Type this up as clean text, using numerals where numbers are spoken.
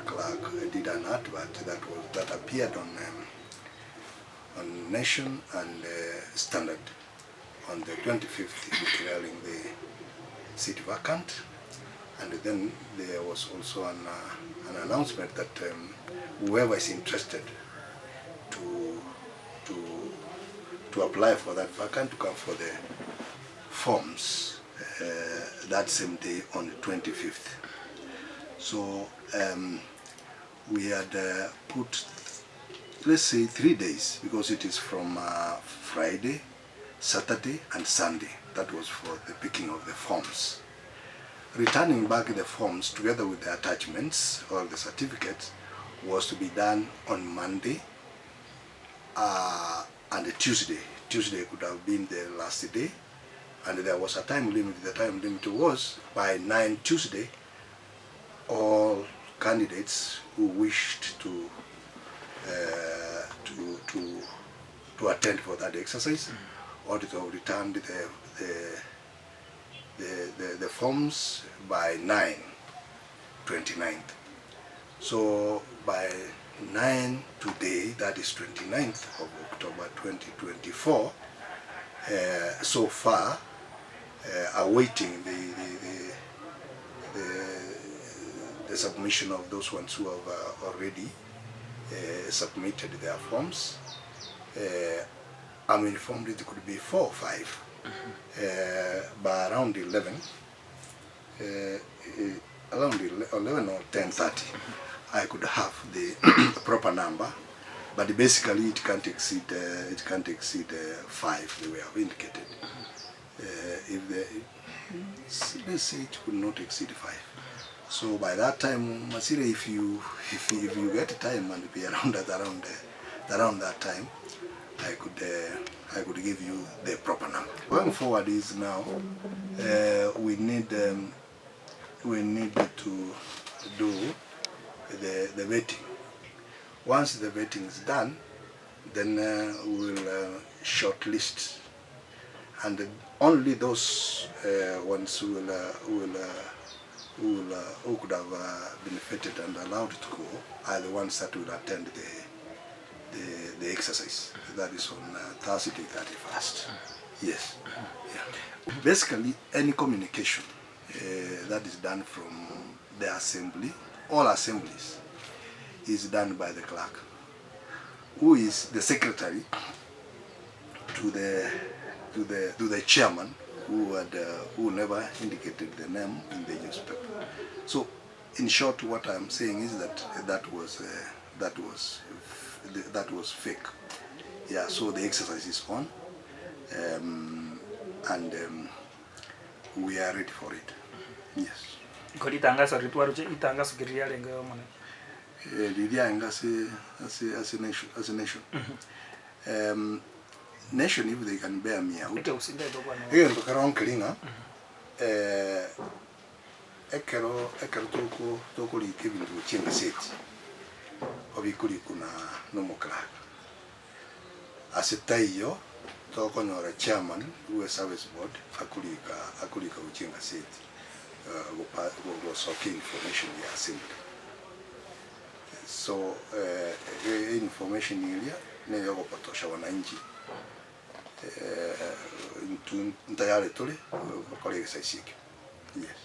CLERK did an advert that appeared on Nation and Standard on the 25th, declaring the seat vacant. And then there was also an announcement that whoever is interested to apply for that vacant to come for the forms that same day on the 25th. So we had put, let's say, 3 days, because it is from Friday, Saturday and Sunday. That was for the picking of the forms. Returning back the forms together with the attachments or the certificates was to be done on Monday and a Tuesday. Tuesday could have been the last day, and there was a time limit. The time limit was by 9 Tuesday. All candidates who wished to attend for that exercise ought to have returned the forms by 9/29th. So by 9 today, that is 29th of October 2024, so far awaiting the submission of those ones who have already submitted their forms. I'm informed it could be 4 or 5. By around 11, around 11 or 10:30, I could have the proper number, but basically it can't exceed 5. They were indicated. Let's say it could not exceed 5. So by that time, Masire, if you get time and be around that time, I could give you the proper number. Going forward is now we need to do the vetting. Once the vetting is done, then we'll shortlist, and only those ones who could have benefited and allowed to go are the ones that will attend the exercise. That is on Thursday 31st. Yes. Yeah. Basically, any communication that is done from the assembly, all assemblies, is done by the clerk, who is the secretary to the chairman, who never indicated the name in the newspaper. So, in short, what I'm saying is that was fake. Yeah. So the exercise is on, and we are ready for it. Yes. Kodi tangazo ritwaruche itangazo kiriale ngayo mwana. Lidia ngase as a nation. Nation, if they can bear me out. Here to Karon Klinga. Ekero toko li Kevin to Chinga City. Obikuri kuna no CLERK. Asetayo toko nyora chairman who service board akulika Uchinga City. Was okay information the assembly. So information area ne yoko patosha wananchi ntayale tole kwa exercise. Yes.